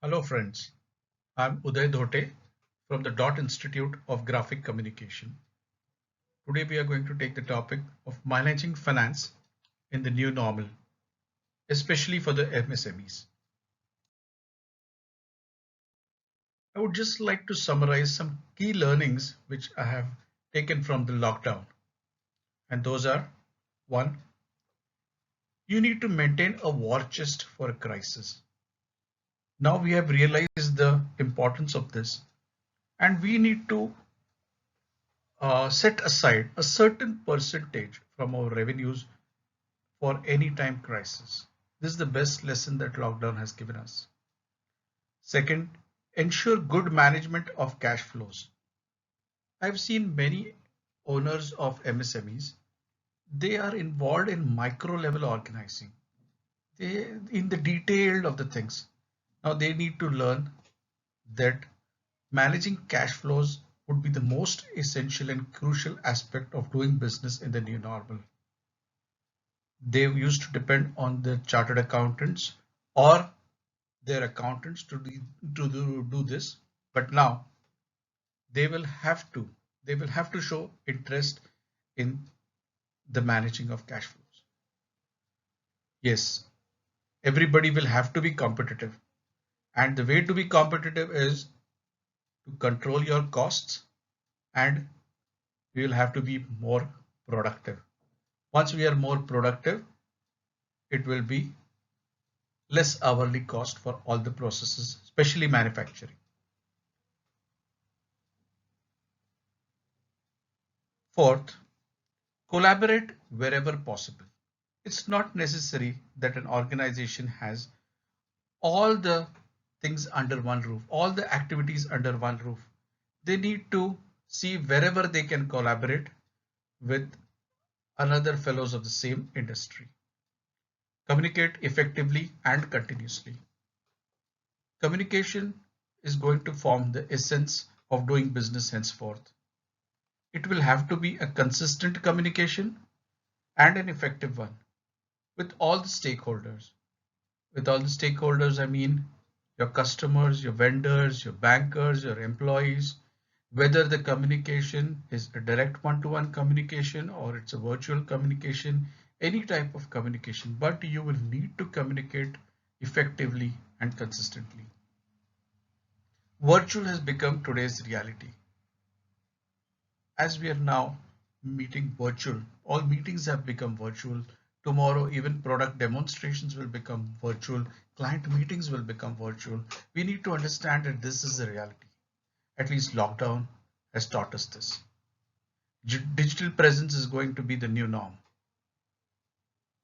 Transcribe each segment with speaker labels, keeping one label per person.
Speaker 1: Hello friends, I'm Uday Dhote from the Dot Institute of Graphic Communication. Today we are going to take the topic of managing finance in the new normal, especially for the MSMEs. I would just like to summarize some key learnings which I have taken from the lockdown. And those are: 1. You need to maintain a war chest for a crisis. Now we have realized the importance of this, and we need to set aside a certain percentage from our revenues for any time crisis. This is the best lesson that lockdown has given us. Second, ensure good management of cash flows. I've seen many owners of MSMEs, they are involved in micro level organizing. They in the detail of the things. Now they need to learn that managing cash flows would be the most essential and crucial aspect of doing business in the new normal. They used to depend on the chartered accountants or their accountants to do this, but now they will have to they will have to show interest in the managing of cash flows. Yes, everybody will have to be competitive, and the way to be competitive is to control your costs, and we will have to be more productive. Once we are more productive, it will be less hourly cost for all the processes, especially manufacturing. Fourth, collaborate wherever possible. It's not necessary that an organization has all the things under one roof, all the activities under one roof. They need to see wherever they can collaborate with another fellows of the same industry. Communicate effectively and continuously. Communication is going to form the essence of doing business henceforth. It will have to be a consistent communication and an effective one with all the stakeholders. With all the stakeholders, I mean your customers, your vendors, your bankers, your employees, whether the communication is a direct one-to-one communication or it's a virtual communication, any type of communication, but you will need to communicate effectively and consistently. Virtual has become today's reality. As we are now meeting virtual, all meetings have become virtual. Tomorrow, even product demonstrations will become virtual. Client meetings will become virtual. We need to understand that this is the reality. At least lockdown has taught us this. Digital presence is going to be the new norm.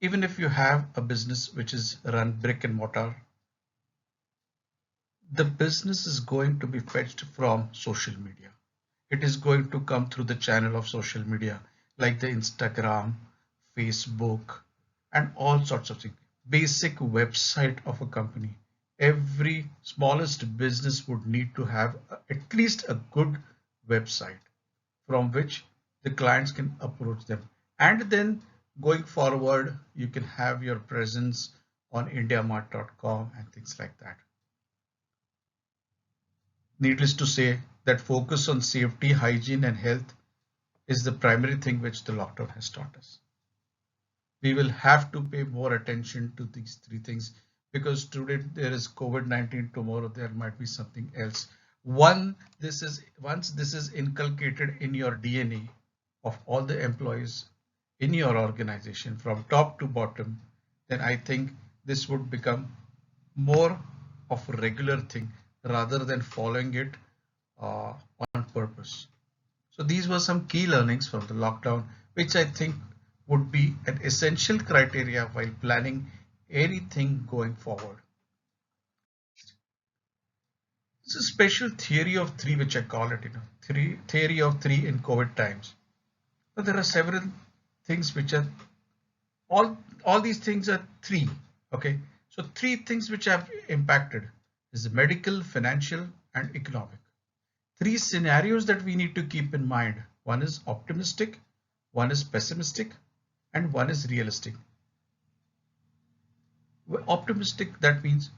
Speaker 1: Even if you have a business which is run brick and mortar, the business is going to be fetched from social media. It is going to come through the channel of social media like the Instagram, Facebook, and all sorts of things. Basic website of a company. Every smallest business would need to have at least a good website from which the clients can approach them. And then going forward, you can have your presence on indiamart.com and things like that. Needless to say that focus on safety, hygiene, and health is the primary thing which the lockdown has taught us. We will have to pay more attention to these three things because today there is COVID-19, tomorrow there might be something else. Once this is inculcated in your DNA of all the employees in your organization from top to bottom, then I think this would become more of a regular thing rather than following it uh, on purpose. So these were some key learnings from the lockdown, which I think would be an essential criteria while planning anything going forward. It's a special theory of three, which I call it, theory of three in COVID times. So there are several things which are all these things are three. Okay, so three things which have impacted is medical, financial, and economic. Three scenarios that we need to keep in mind. One is optimistic, one is pessimistic, and one is realistic. Optimistic, that means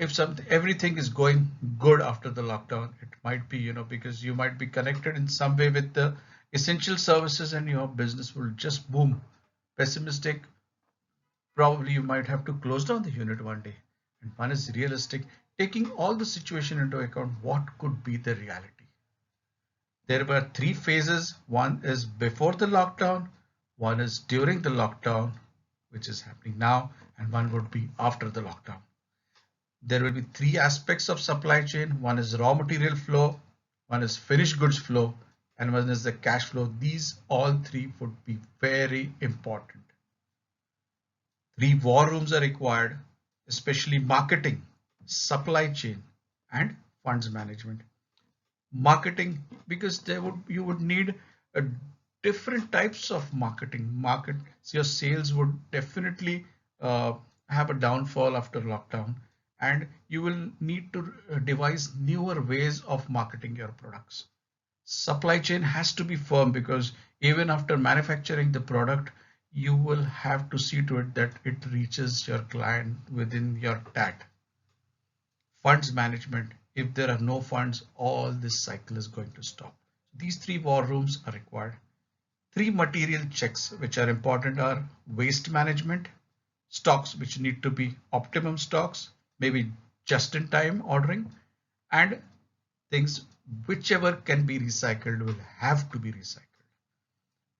Speaker 1: if something everything is going good after the lockdown, it might be, because you might be connected in some way with the essential services and your business will just boom. Pessimistic, probably you might have to close down the unit one day. And one is realistic, taking all the situation into account, what could be the reality. There were three phases. One is before the lockdown, one is during the lockdown, which is happening now, and one would be after the lockdown. There will be three aspects of supply chain. One is raw material flow, one is finished goods flow, and one is the cash flow. These all three would be very important. Three war rooms are required, especially marketing, supply chain, and funds management. Marketing, because you would need a different types of market. So your sales would definitely have a downfall after lockdown, and you will need to devise newer ways of marketing your products. Supply chain has to be firm, because even after manufacturing the product, you will have to see to it that it reaches your client within your TAT. Funds management, if there are no funds, all this cycle is going to stop. These three war rooms are required. Three material checks which are important are waste management, stocks which need to be optimum stocks, maybe just in time ordering, and things whichever can be recycled will have to be recycled.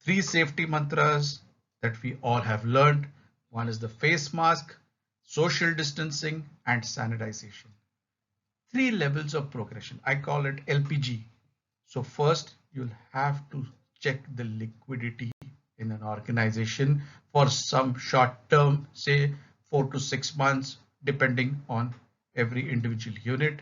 Speaker 1: Three safety mantras that we all have learned. One is the face mask, social distancing, and sanitization. Three levels of progression. I call it LPG. So first, you'll have to check the liquidity in an organization for some short term, say 4 to 6 months, depending on every individual unit.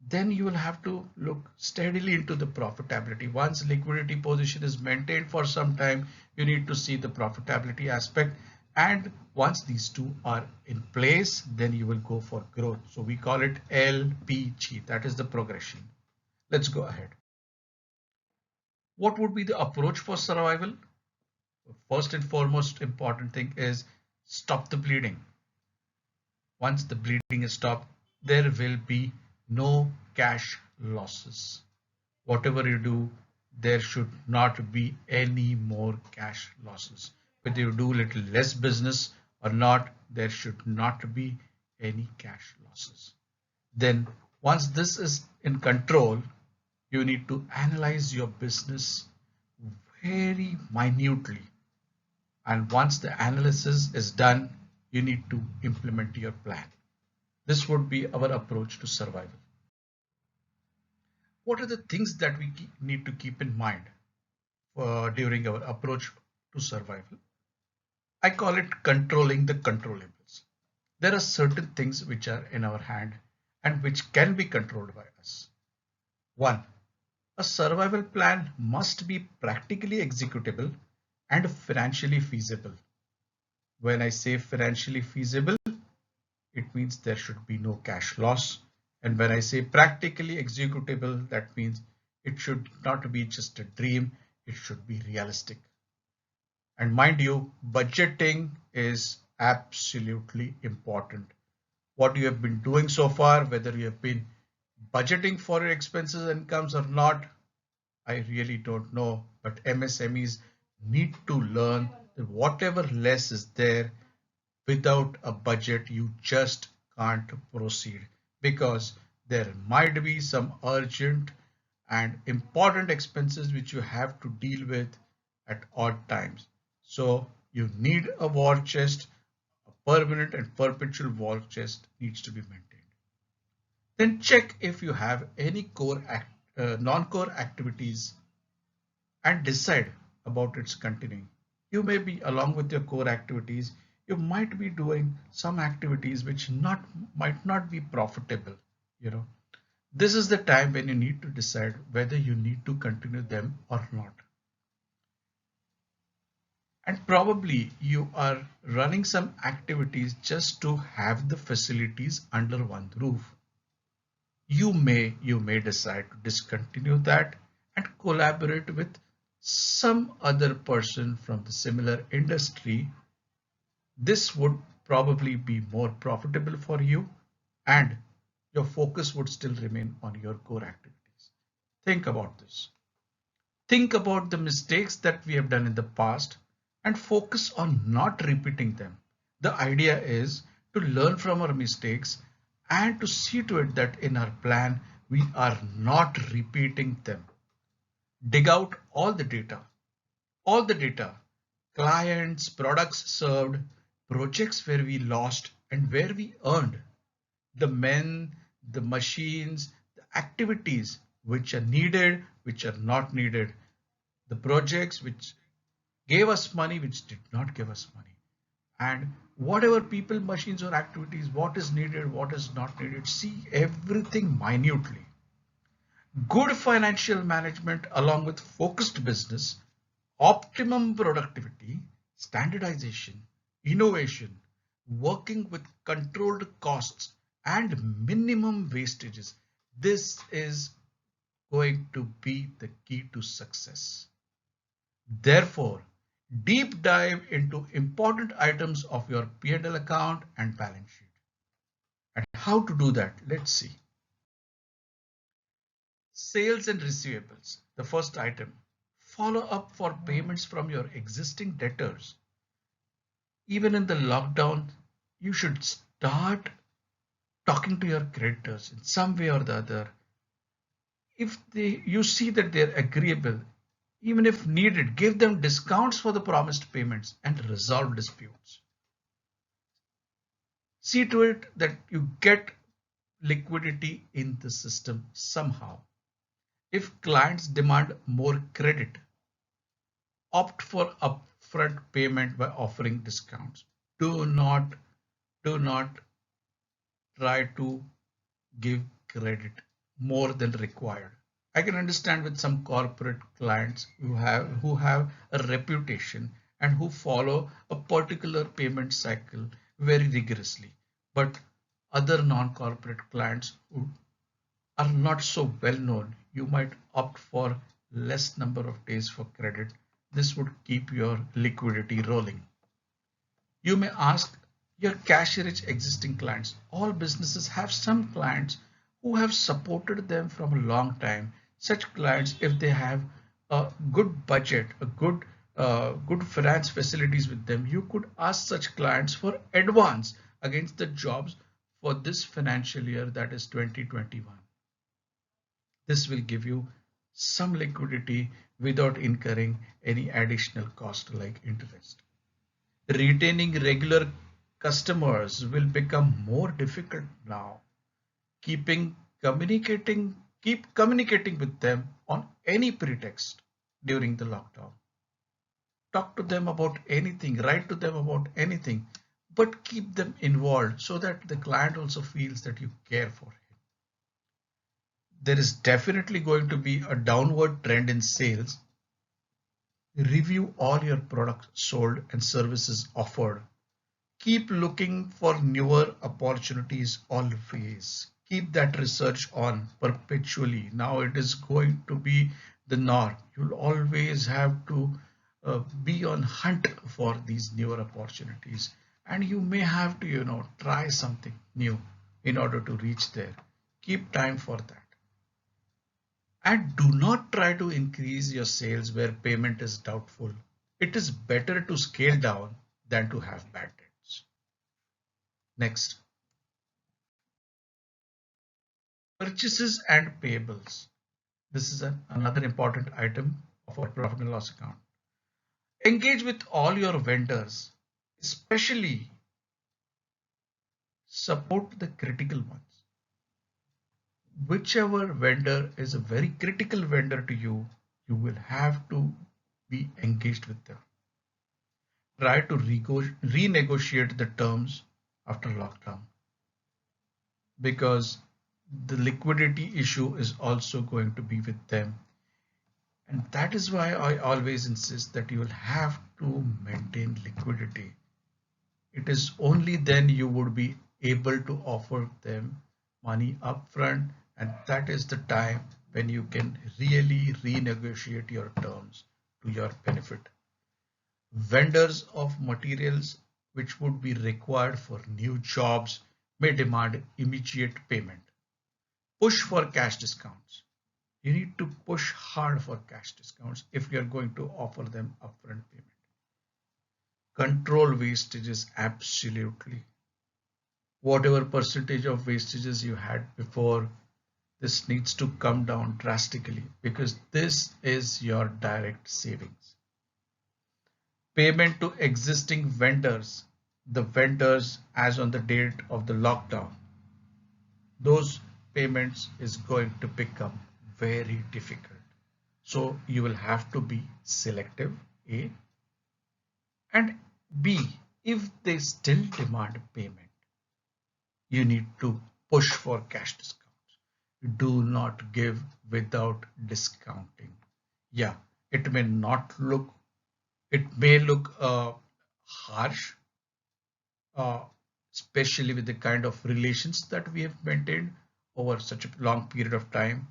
Speaker 1: Then you will have to look steadily into the profitability. Once liquidity position is maintained for some time, you need to see the profitability aspect. And once these two are in place, then you will go for growth. So we call it LPG. That is the progression. Let's go ahead. What would be the approach for survival? First and foremost important thing is stop the bleeding. Once the bleeding is stopped, there will be no cash losses. Whatever you do, there should not be any more cash losses. Whether you do little less business or not, there should not be any cash losses. Then once this is in control, you need to analyze your business very minutely. And once the analysis is done, you need to implement your plan. This would be our approach to survival. What are the things that we need to keep in mind during our approach to survival? I call it controlling the controllables. There are certain things which are in our hand and which can be controlled by us. One, a survival plan must be practically executable and financially feasible. When I say financially feasible, it means there should be no cash loss. And when I say practically executable, that means it should not be just a dream, it should be realistic. And mind you, budgeting is absolutely important. What you have been doing so far, whether you have been budgeting for your expenses and incomes or not, I really don't know. But MSMEs need to learn that whatever less is there, without a budget, you just can't proceed, because there might be some urgent and important expenses which you have to deal with at odd times. So you need a war chest, a permanent and perpetual war chest needs to be maintained. Then check if you have any non-core activities and decide about its continuing. You may be, along with your core activities, you might be doing some activities which might not be profitable. This is the time when you need to decide whether you need to continue them or not. And probably you are running some activities just to have the facilities under one roof. You may decide to discontinue that and collaborate with some other person from the similar industry. This would probably be more profitable for you, and your focus would still remain on your core activities. Think about this. Think about the mistakes that we have done in the past and focus on not repeating them. The idea is to learn from our mistakes and to see to it that in our plan we are not repeating them. Dig out all the data, clients, products served, projects where we lost and where we earned, the men, the machines, the activities which are needed, which are not needed, the projects which gave us money, which did not give us money, and whatever people, machines, or activities, what is needed, what is not needed. See everything minutely. Good financial management, along with focused business, optimum productivity, standardization, innovation, working with controlled costs, and minimum wastages. This is going to be the key to success. Therefore, deep dive into important items of your P&L account and balance sheet. And how to do that? Let's see. Sales and receivables. The first item. Follow up for payments from your existing debtors. Even in the lockdown, you should start talking to your creditors in some way or the other. If you see that they're agreeable, even if needed, give them discounts for the promised payments and resolve disputes. See to it that you get liquidity in the system somehow. If clients demand more credit, opt for upfront payment by offering discounts. Do not do not try to give credit more than required. I can understand with some corporate clients who have a reputation and who follow a particular payment cycle very rigorously. But other non-corporate clients who are not so well known, you might opt for less number of days for credit. This would keep your liquidity rolling. You may ask your cash-rich existing clients. All businesses have some clients who have supported them from a long time. Such clients, if they have a good budget, a good finance facilities with them, you could ask such clients for advance against the jobs for this financial year, that is 2021. This will give you some liquidity without incurring any additional cost like interest. Retaining regular customers will become more difficult now. Keeping communicating, Keep communicating with them on any pretext during the lockdown. Talk to them about anything, write to them about anything, but keep them involved so that the client also feels that you care for him. There is definitely going to be a downward trend in sales. Review all your products sold and services offered. Keep looking for newer opportunities always. Keep that research on perpetually. Now it is going to be the norm. You'll always have to be on hunt for these newer opportunities. And you may have to, try something new in order to reach there. Keep time for that. And do not try to increase your sales where payment is doubtful. It is better to scale down than to have bad debts. Next, purchases and payables. This is another important item of our profit and loss account. Engage with all your vendors, especially support the critical ones. Whichever vendor is a very critical vendor to you, you will have to be engaged with them. Try to renegotiate the terms after lockdown, because the liquidity issue is also going to be with them. And that is why I always insist that you will have to maintain liquidity. It is only then you would be able to offer them money upfront, and that is the time when you can really renegotiate your terms to your benefit. Vendors of materials which would be required for new jobs may demand immediate payment. Push for cash discounts. You need to push hard for cash discounts if you're going to offer them upfront payment. Control wastages absolutely. Whatever percentage of wastages you had before, this needs to come down drastically because this is your direct savings. Payment to existing vendors, the vendors as on the date of the lockdown, those payments is going to become very difficult. So you will have to be selective, A, and B, if they still demand payment, you need to push for cash discounts. Do not give without discounting. Yeah, it may not look, it may look harsh, uh, especially with the kind of relations that we have maintained over such a long period of time.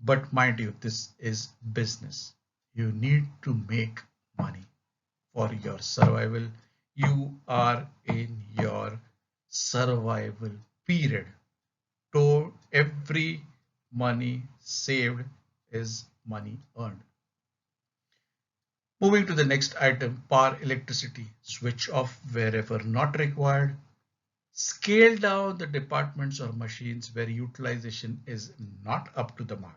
Speaker 1: But mind you, this is business. You need to make money for your survival. You are in your survival period. So every money saved is money earned. Moving to the next item, power electricity. Switch off wherever not required. Scale down the departments or machines where utilization is not up to the mark.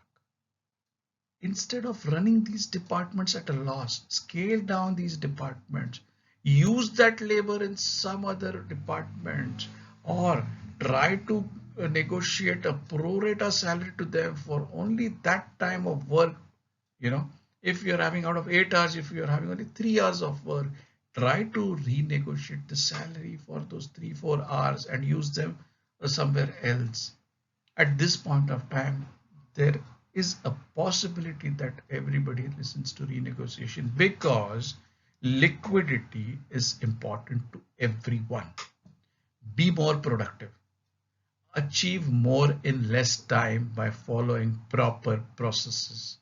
Speaker 1: Instead of running these departments at a loss, scale down these departments, use that labor in some other department, or try to negotiate a pro rata salary to them for only that time of work. You know, if you're having out of 8 hours, if you're having only 3 hours of work, try to renegotiate the salary for those 3-4 hours and use them somewhere else. At this point of time, there is a possibility that everybody listens to renegotiation because liquidity is important to everyone. Be more productive. Achieve more in less time by following proper processes.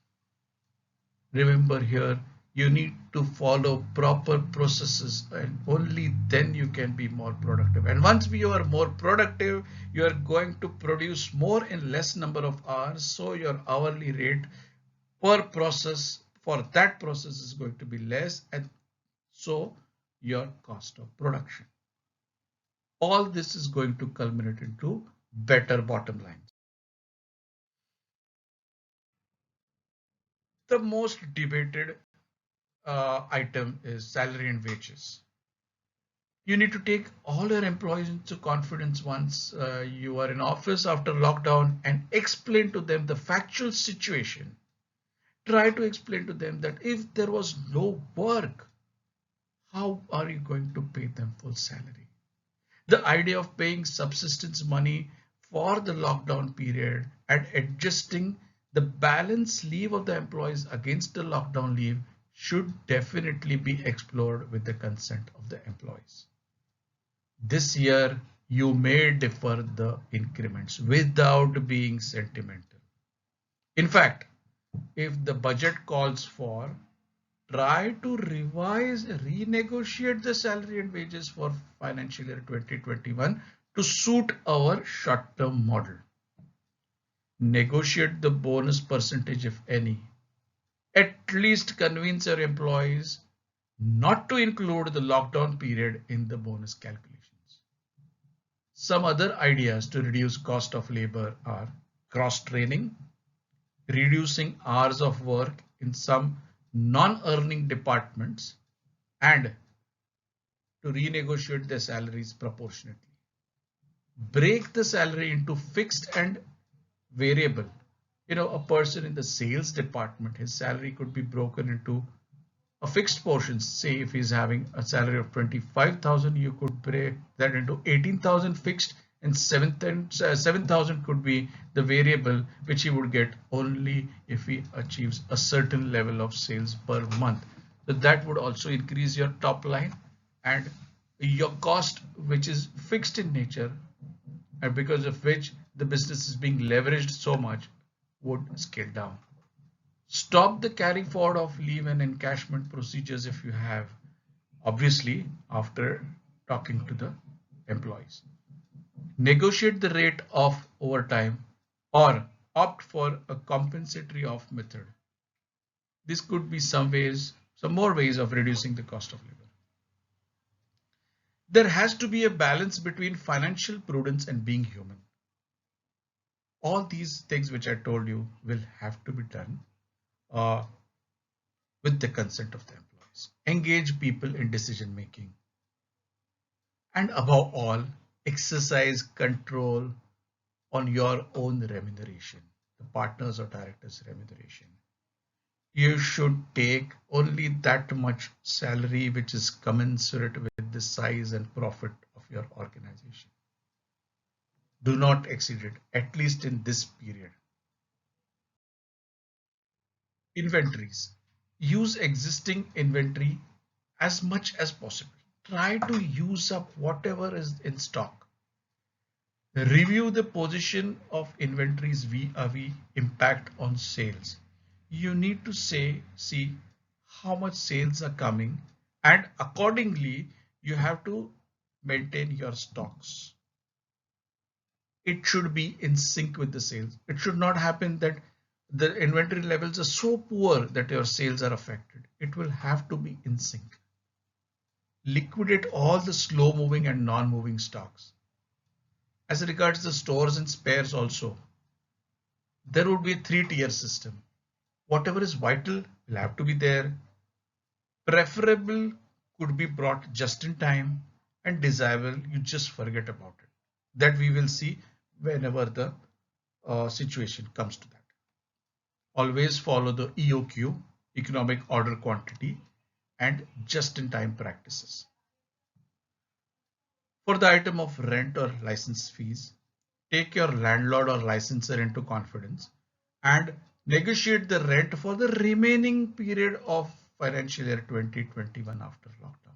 Speaker 1: Remember here, you need to follow proper processes and only then you can be more productive. And once you are more productive, you are going to produce more in less number of hours. So your hourly rate per process for that process is going to be less, and so your cost of production. All this is going to culminate into better bottom lines. The most debated item is salary and wages. You need to take all your employees into confidence once you are in office after lockdown and explain to them the factual situation. Try to explain to them that if there was no work, how are you going to pay them full salary? The idea of paying subsistence money for the lockdown period and adjusting the balance leave of the employees against the lockdown leave should definitely be explored with the consent of the employees. This year, you may defer the increments without being sentimental. In fact, if the budget calls for, try to revise, renegotiate the salary and wages for financial year 2021 to suit our short-term model. Negotiate the bonus percentage if any. At least convince your employees not to include the lockdown period in the bonus calculations. Some other ideas to reduce cost of labor are cross-training, reducing hours of work in some non-earning departments, and to renegotiate their salaries proportionately. Break the salary into fixed and variable. You know, a person in the sales department, his salary could be broken into a fixed portion. Say if he's having a salary of 25,000, you could break that into 18,000 fixed and 7,000 could be the variable, which he would get only if he achieves a certain level of sales per month. So that would also increase your top line, and your cost, which is fixed in nature, and because of which the business is being leveraged so much, would scale down. Stop the carry forward of leave and encashment procedures if you have, obviously after talking to the employees. Negotiate the rate of overtime or opt for a compensatory off method. This could be some more ways of reducing the cost of labor. There has to be a balance between financial prudence and being human. All these things which I told you will have to be done uh, with the consent of the employees. Engage people in decision making. And above all, exercise control on your own remuneration, the partners or directors' remuneration. You should take only that much salary which is commensurate with the size and profit of your organization. Do not exceed it, at least in this period. Inventories. Use existing inventory as much as possible. Try to use up whatever is in stock. Review the position of inventories vis-a-vis impact on sales. You need to see how much sales are coming, and accordingly you have to maintain your stocks. It should be in sync with the sales. It should not happen that the inventory levels are so poor that your sales are affected. It will have to be in sync. Liquidate all the slow moving and non-moving stocks. As regards the stores and spares also, there would be a three-tier system. Whatever is vital will have to be there. Preferable could be brought just in time, and desirable you just forget about it. That we will see whenever the situation comes to that. Always follow the EOQ, economic order quantity, and just in time practices. For the item of rent or license fees, take your landlord or licensor into confidence and negotiate the rent for the remaining period of financial year 2021 after lockdown.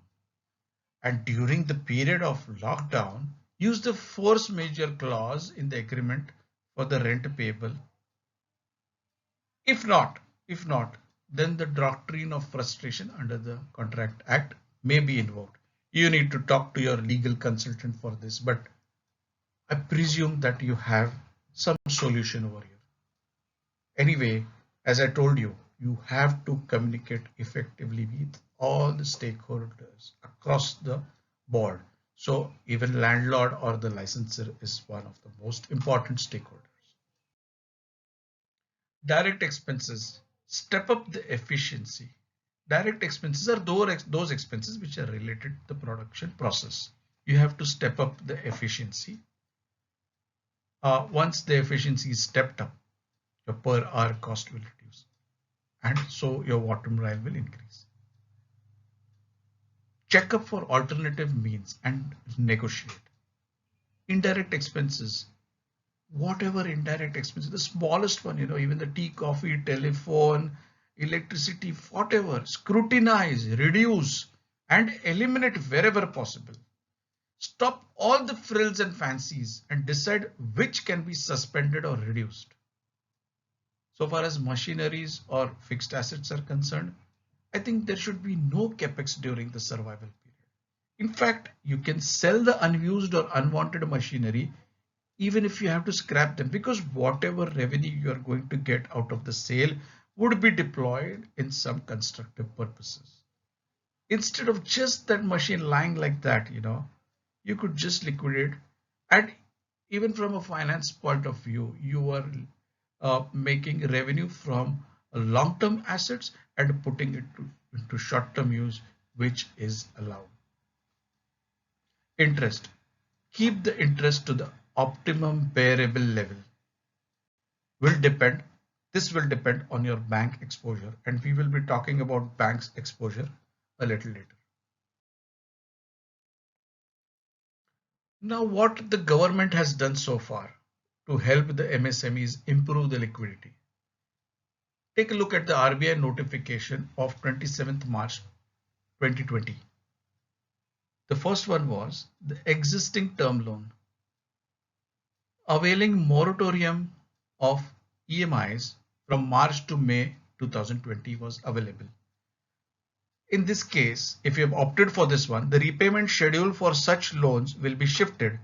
Speaker 1: And during the period of lockdown, use the force majeure clause in the agreement for the rent payable. If not, then the doctrine of frustration under the Contract Act may be invoked. You need to talk to your legal consultant for this, but I presume that you have some solution over here. Anyway, as I told you, you have to communicate effectively with all the stakeholders across the board. So even landlord or the licensor is one of the most important stakeholders. Direct expenses, step up the efficiency. Direct expenses are those expenses which are related to the production process. You have to step up the efficiency. Once the efficiency is stepped up, your per hour cost will reduce, and so your bottom line will increase. Check up for alternative means and negotiate. Indirect expenses, whatever indirect expenses, the smallest one, even the tea, coffee, telephone, electricity, whatever, scrutinize, reduce, and eliminate wherever possible. Stop all the frills and fancies and decide which can be suspended or reduced. So far as machineries or fixed assets are concerned, I think there should be no capex during the survival period. In fact, you can sell the unused or unwanted machinery even if you have to scrap them, because whatever revenue you are going to get out of the sale would be deployed in some constructive purposes. Instead of just that machine lying like that, you could just liquidate. And even from a finance point of view, you are making revenue from long-term assets and putting it into short-term use, which is allowed. Interest. Keep the interest to the optimum bearable level. This will depend on your bank exposure, and we will be talking about bank's exposure a little later. Now, what the government has done so far to help the MSMEs improve the liquidity. Take a look at the RBI notification of 27th March 2020. The first one was the existing term loan availing moratorium of EMIs from March to May 2020 was available. In this case, if you have opted for this one, the repayment schedule for such loans will be shifted,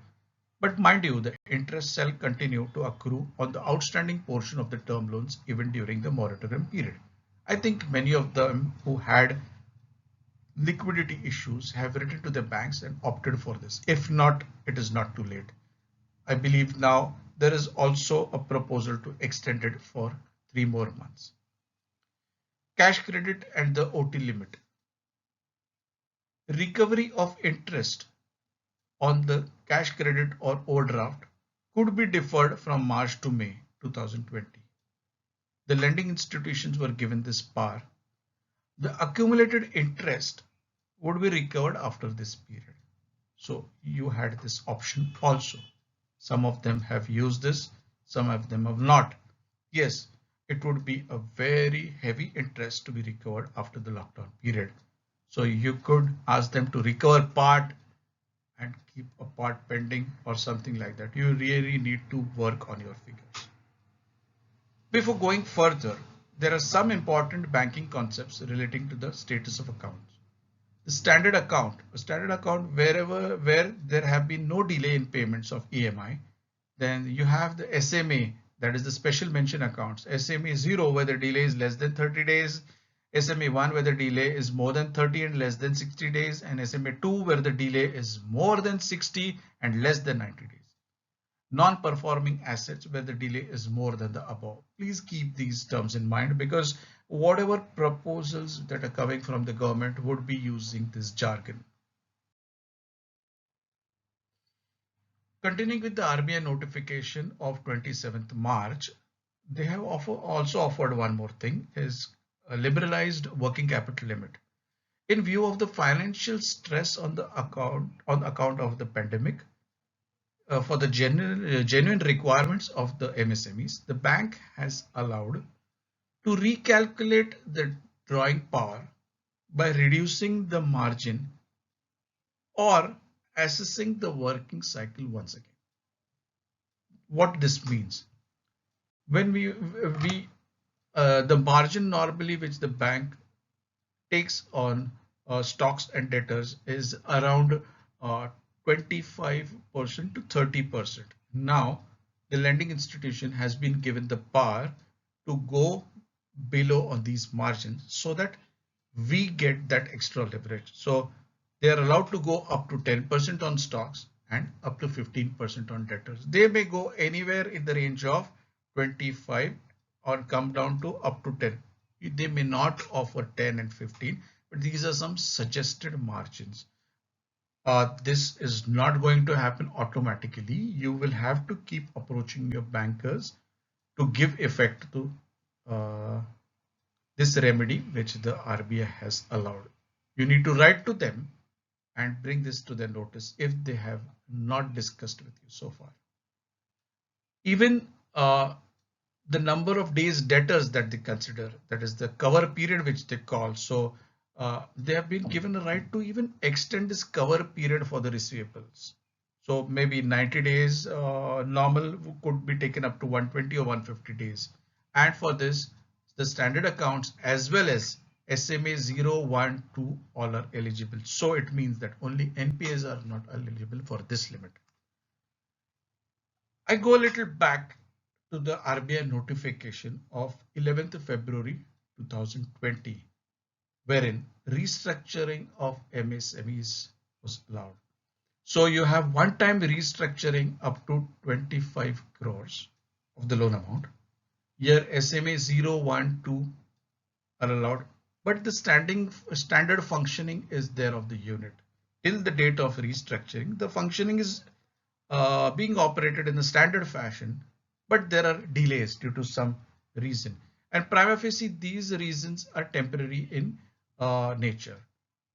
Speaker 1: But mind you, the interest shall continue to accrue on the outstanding portion of the term loans even during the moratorium period. I think many of them who had liquidity issues have written to the banks and opted for this. If not, it is not too late. I believe now there is also a proposal to extend it for 3 more months. Cash credit and the OT limit. Recovery of interest on the cash credit or overdraft could be deferred from March to May 2020. The lending institutions were given this power. The accumulated interest would be recovered after this period. So you had this option also. Some of them have used this, some of them have not. Yes, it would be a very heavy interest to be recovered after the lockdown period. So you could ask them to recover part and keep a part pending or something like that. You really need to work on your figures. Before going further, there are some important banking concepts relating to the status of accounts. The standard account, a standard account where there have been no delay in payments of EMI. Then you have the SMA, that is the special mention accounts. SMA 0 where the delay is less than 30 days. SMA 1 where the delay is more than 30 and less than 60 days. And SMA 2 where the delay is more than 60 and less than 90 days. Non-performing assets where the delay is more than the above. Please keep these terms in mind because whatever proposals that are coming from the government would be using this jargon. Continuing with the RBI notification of 27th March, they have also offered one more thing, is a liberalized working capital limit. In view of the financial stress on account of the pandemic, for the genuine requirements of the MSMEs, the bank has allowed to recalculate the drawing power by reducing the margin or assessing the working cycle once again. What this means? When the margin normally which the bank takes on stocks and debtors is around 25% to 30%. Now the lending institution has been given the power to go below on these margins so that we get that extra leverage. So they are allowed to go up to 10% on stocks and up to 15% on debtors. They may go anywhere in the range of 25 or come down to up to 10. They may not offer 10 and 15, but these are some suggested margins. This is not going to happen automatically. You will have to keep approaching your bankers to give effect to this remedy which the RBI has allowed. You need to write to them and bring this to their notice if they have not discussed with you so far. Even the number of days debtors that they consider, that is the cover period which they call. So they have been given a right to even extend this cover period for the receivables. So maybe 90 days normal could be taken up to 120 or 150 days. And for this, the standard accounts as well as SMA 0, 1, 2 all are eligible. So it means that only NPAs are not eligible for this limit. I go a little back to the RBI notification of 11th February 2020, wherein restructuring of MSMEs was allowed. So you have one-time restructuring up to 25 crores of the loan amount. Here SMA 0, 1, 2 are allowed, but the standard functioning is there of the unit. Till the date of restructuring, the functioning is being operated in the standard fashion, but there are delays due to some reason. And prima facie, these reasons are temporary in nature.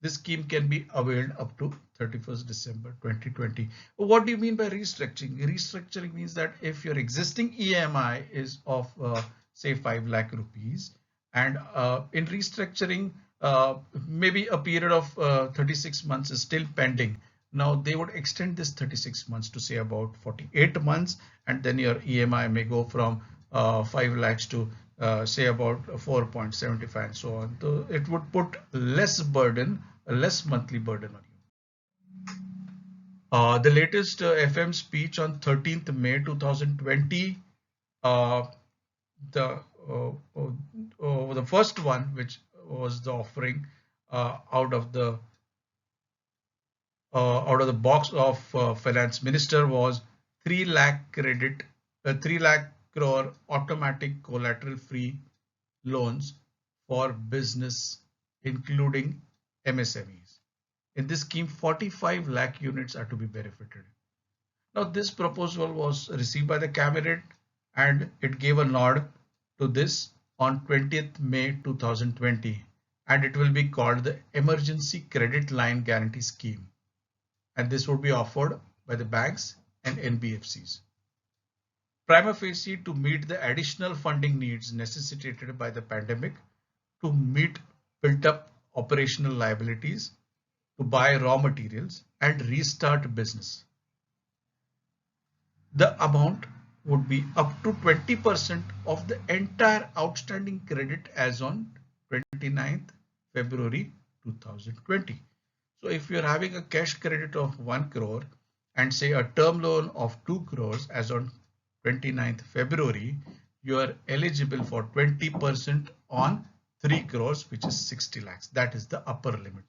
Speaker 1: This scheme can be availed up to 31st December 2020. What do you mean by restructuring? Restructuring means that if your existing EMI is of say 5 lakh rupees and in restructuring maybe a period of 36 months is still pending. Now they would extend this 36 months to say about 48 months, and then your EMI may go from 5 lakhs to say about 4.75 and so on. So it would put less burden, a less monthly burden on you. The latest FM speech on 13th May 2020, uh, the the first one, which was the offering out of the box of finance minister, was 3 lakh credit, 3 lakh crore automatic collateral free loans for business, including MSMEs. In this scheme, 45 lakh units are to be benefited. Now, this proposal was received by the cabinet and it gave a nod to this on 20th May 2020, and it will be called the Emergency Credit Line Guarantee Scheme. And this would be offered by the banks and NBFCs. Prima facie, to meet the additional funding needs necessitated by the pandemic, to meet built up operational liabilities, to buy raw materials and restart business. The amount would be up to 20% of the entire outstanding credit as on 29th February 2020. So if you're having a cash credit of 1 crore and say a term loan of 2 crores as on 29th February, you are eligible for 20% on 3 crores, which is 60 lakhs. That is the upper limit.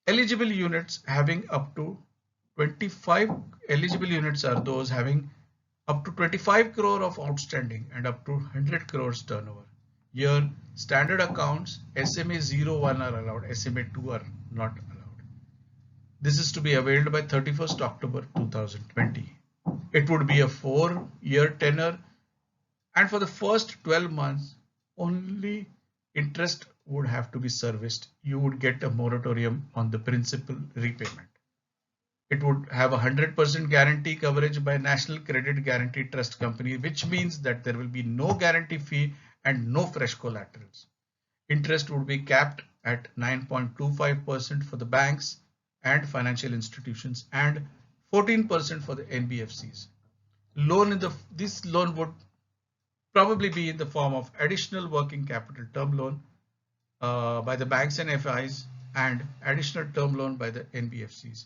Speaker 1: Eligible units having up to 25 eligible units are those having up to 25 crore of outstanding and up to 100 crores turnover. Here, standard accounts SMA 01 are allowed, SMA 2 are not allowed. This is to be availed by 31st October 2020. It would be a 4-year tenure, and for the first 12 months, only interest would have to be serviced. You would get a moratorium on the principal repayment. It would have a 100% guarantee coverage by National Credit Guarantee Trust Company, which means that there will be no guarantee fee and no fresh collaterals. Interest would be capped at 9.25% for the banks and financial institutions and 14% for the NBFCs. This loan would probably be in the form of additional working capital term loan by the banks and FIs and additional term loan by the NBFCs.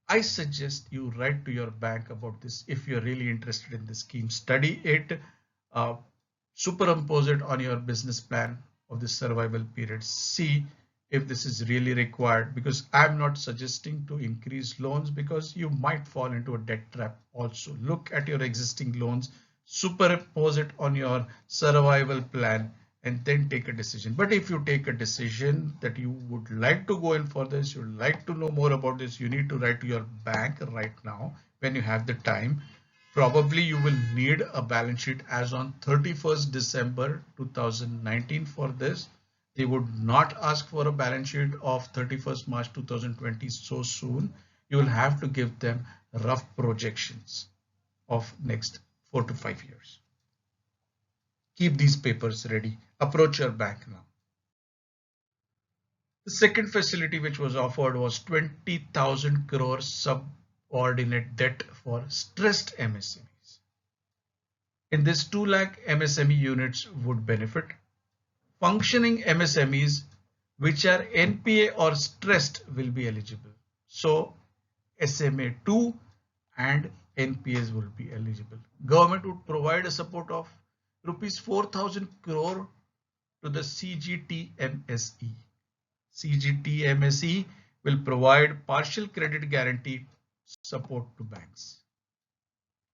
Speaker 1: I suggest you write to your bank about this if you're really interested in this scheme. Study it, superimpose it on your business plan of the survival period. See if this is really required, because I'm not suggesting to increase loans because you might fall into a debt trap also. Look at your existing loans, superimpose it on your survival plan, and then take a decision. But if you take a decision that you would like to go in for this, you would like to know more about this, you need to write to your bank right now when you have the time. Probably you will need a balance sheet as on 31st December 2019 for this. They would not ask for a balance sheet of 31st March 2020 so soon. You will have to give them rough projections of next 4 to 5 years. Keep these papers ready. Approach your bank now. The second facility which was offered was 20,000 crore subordinate debt for stressed MSMEs. In this, 2 lakh MSME units would benefit. Functioning MSMEs which are NPA or stressed will be eligible. So SMA 2 and NPAs will be eligible. Government would provide a support of rupees 4,000 crore to the CGTMSE. CGTMSE will provide partial credit guarantee support to banks.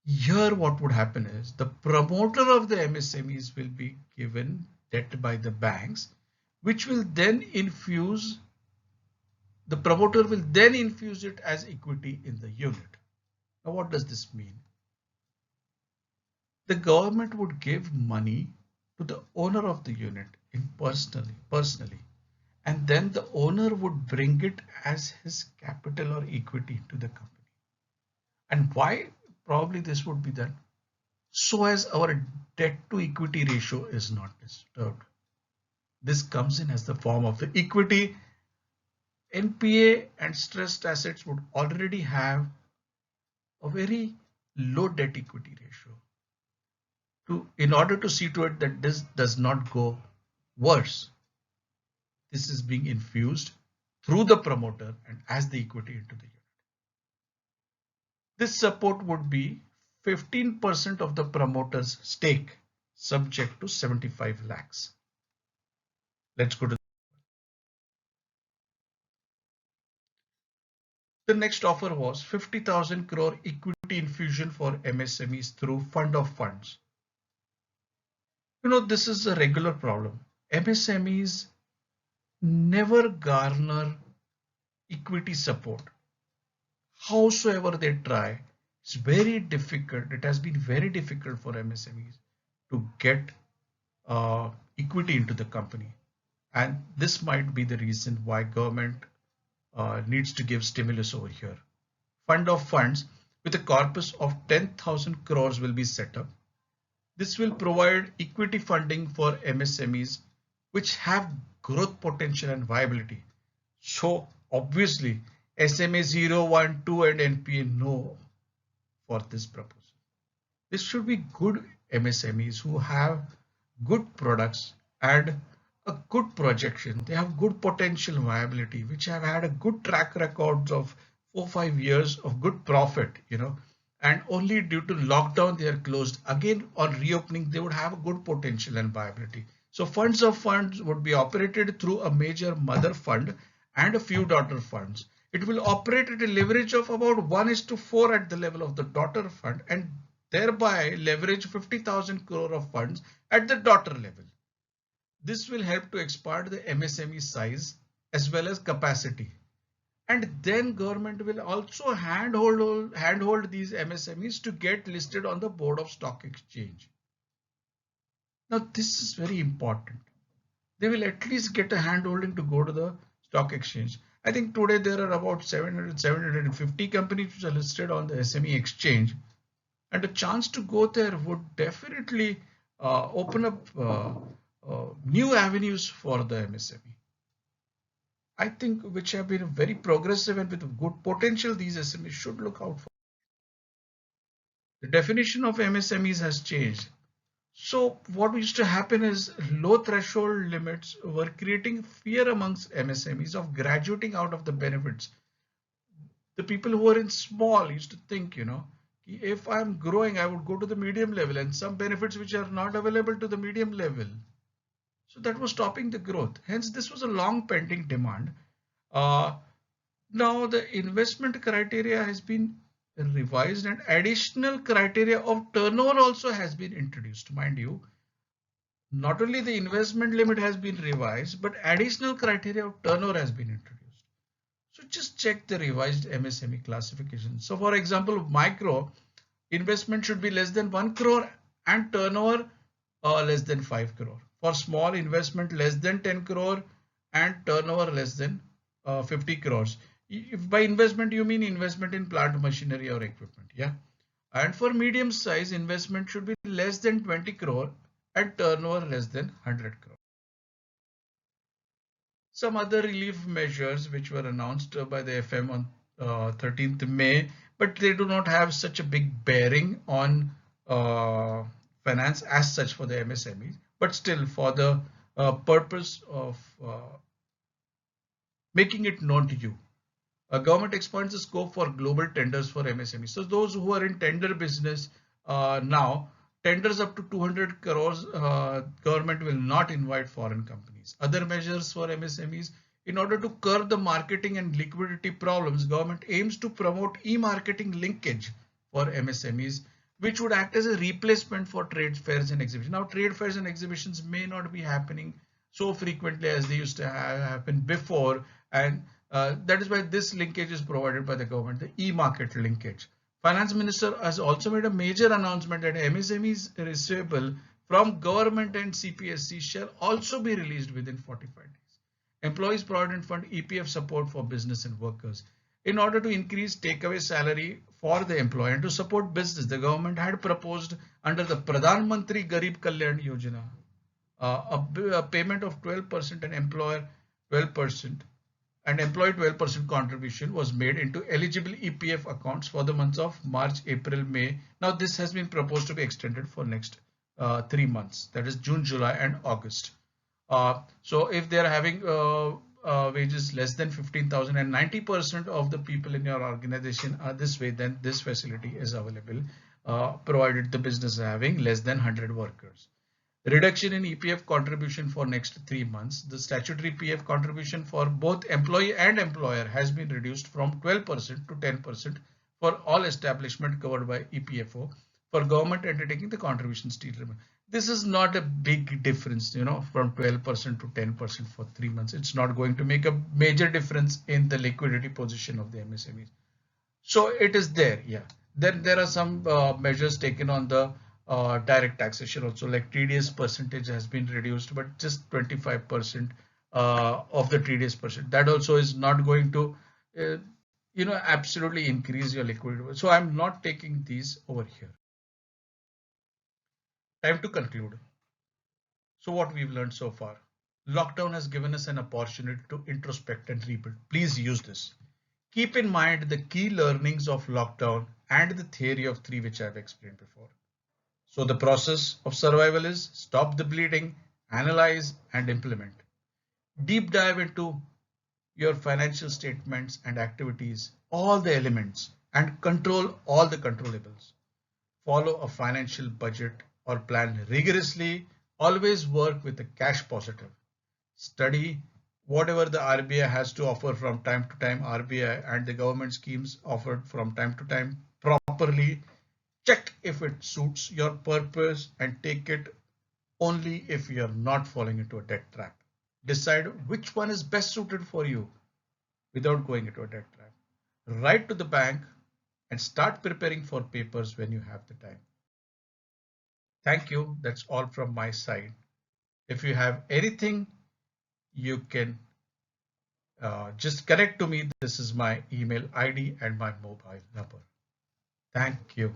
Speaker 1: Here what would happen is the promoter of the MSMEs will be given debt by the banks, which will then infuse, the promoter will then infuse it as equity in the unit. Now what does this mean? The government would give money to the owner of the unit personally, and then the owner would bring it as his capital or equity to the company. And why probably this would be done? So as our debt to equity ratio is not disturbed. This comes in as the form of the equity. NPA and stressed assets would already have a very low debt equity ratio. In order to see to it that this does not go worse, this is being infused through the promoter and as the equity into the unit. This support would be 15% of the promoter's stake, subject to 75 lakhs. Let's go to the next offer was 50,000 crore equity infusion for MSMEs through fund of funds. This is a regular problem. MSMEs never garner equity support. Howsoever they try, it's very difficult. It has been very difficult for MSMEs to get equity into the company. And this might be the reason why government needs to give stimulus over here. Fund of funds with a corpus of 10,000 crores will be set up. This will provide equity funding for MSMEs which have growth potential and viability. So obviously SMA 0, 1, 2 and NPA no for this proposal. This should be good MSMEs who have good products and a good projection. They have good potential viability, which have had a good track records of 4-5 years of good profit, and only due to lockdown they are closed. Again, on reopening, they would have a good potential and viability. So funds of funds would be operated through a major mother fund and a few daughter funds. It will operate at a leverage of about 1:4 at the level of the daughter fund and thereby leverage 50,000 crore of funds at the daughter level. This will help to expand the MSME size as well as capacity. And then government will also handhold these MSMEs to get listed on the board of stock exchange. Now this is very important. They will at least get a handholding to go to the stock exchange. I think today there are about 750 companies which are listed on the SME exchange, and a chance to go there would definitely open up new avenues for the MSME. I think which have been very progressive and with good potential, these SMEs should look out for. The definition of MSMEs has changed. So what used to happen is low threshold limits were creating fear amongst MSMEs of graduating out of the benefits. The people who were in small used to think, if I'm growing, I would go to the medium level and some benefits which are not available to the medium level. So that was stopping the growth. Hence, this was a long pending demand. Now the investment criteria has been revised and additional criteria of turnover also has been introduced. Mind you, not only the investment limit has been revised, but additional criteria of turnover has been introduced. So just check the revised MSME classification. So for example, micro investment should be less than 1 crore and turnover less than 5 crore. For small investment less than 10 crore and turnover less than 50 crores. If by investment you mean investment in plant machinery or equipment, yeah. And for medium size investment should be less than 20 crore and turnover less than 100 crore. Some other relief measures which were announced by the FM on 13th May, but they do not have such a big bearing on finance as such for the MSMEs, but still for the purpose of making it known to you. Government expands the scope for global tenders for MSMEs. So those who are in tender business now, tenders up to 200 crores, government will not invite foreign companies. Other measures for MSMEs, in order to curb the marketing and liquidity problems, government aims to promote e-marketing linkage for MSMEs, which would act as a replacement for trade fairs and exhibitions. Now, trade fairs and exhibitions may not be happening so frequently as they used to happen before, and that is why this linkage is provided by the government, the e-market linkage. Finance Minister has also made a major announcement that MSMEs receivable from government and CPSC shall also be released within 45 days. Employees Provident Fund EPF support for business and workers. In order to increase takeaway salary for the employee and to support business, the government had proposed under the Pradhan Mantri Garib Kalyan Yojana a payment of 12% and employer 12%. And employee 12% contribution was made into eligible EPF accounts for the months of March, April, May. Now this has been proposed to be extended for next 3 months, that is June, July and August. So if they are having wages less than 15,000 and 90% of the people in your organization are this way, then this facility is available, provided the business is having less than 100 workers. Reduction in EPF contribution for next 3 months. The statutory PF contribution for both employee and employer has been reduced from 12% to 10% for all establishment covered by EPFO. For government undertaking, the contribution still remains. This is not a big difference, from 12% to 10% for 3 months. It's not going to make a major difference in the liquidity position of the MSMEs. So it is there, yeah. Then there are some measures taken on the direct taxation also, like TDS percentage has been reduced, but just 25% of the TDS percent. That also is not going to, absolutely increase your liquidity. So I'm not taking these over here. Time to conclude. So what we've learned so far, lockdown has given us an opportunity to introspect and rebuild. Please use this. Keep in mind the key learnings of lockdown and the theory of three, which I've explained before. So the process of survival is stop the bleeding, analyze and implement. Deep dive into your financial statements and activities, all the elements, and control all the controllables. Follow a financial budget or plan rigorously. Always work with a cash positive. Study whatever the RBI has to offer from time to time, RBI and the government schemes offered from time to time properly. Check if it suits your purpose and take it only if you are not falling into a debt trap. Decide which one is best suited for you without going into a debt trap. Write to the bank and start preparing for papers when you have the time. Thank you. That's all from my side. If you have anything, you can just connect to me. This is my email ID and my mobile number. Thank you.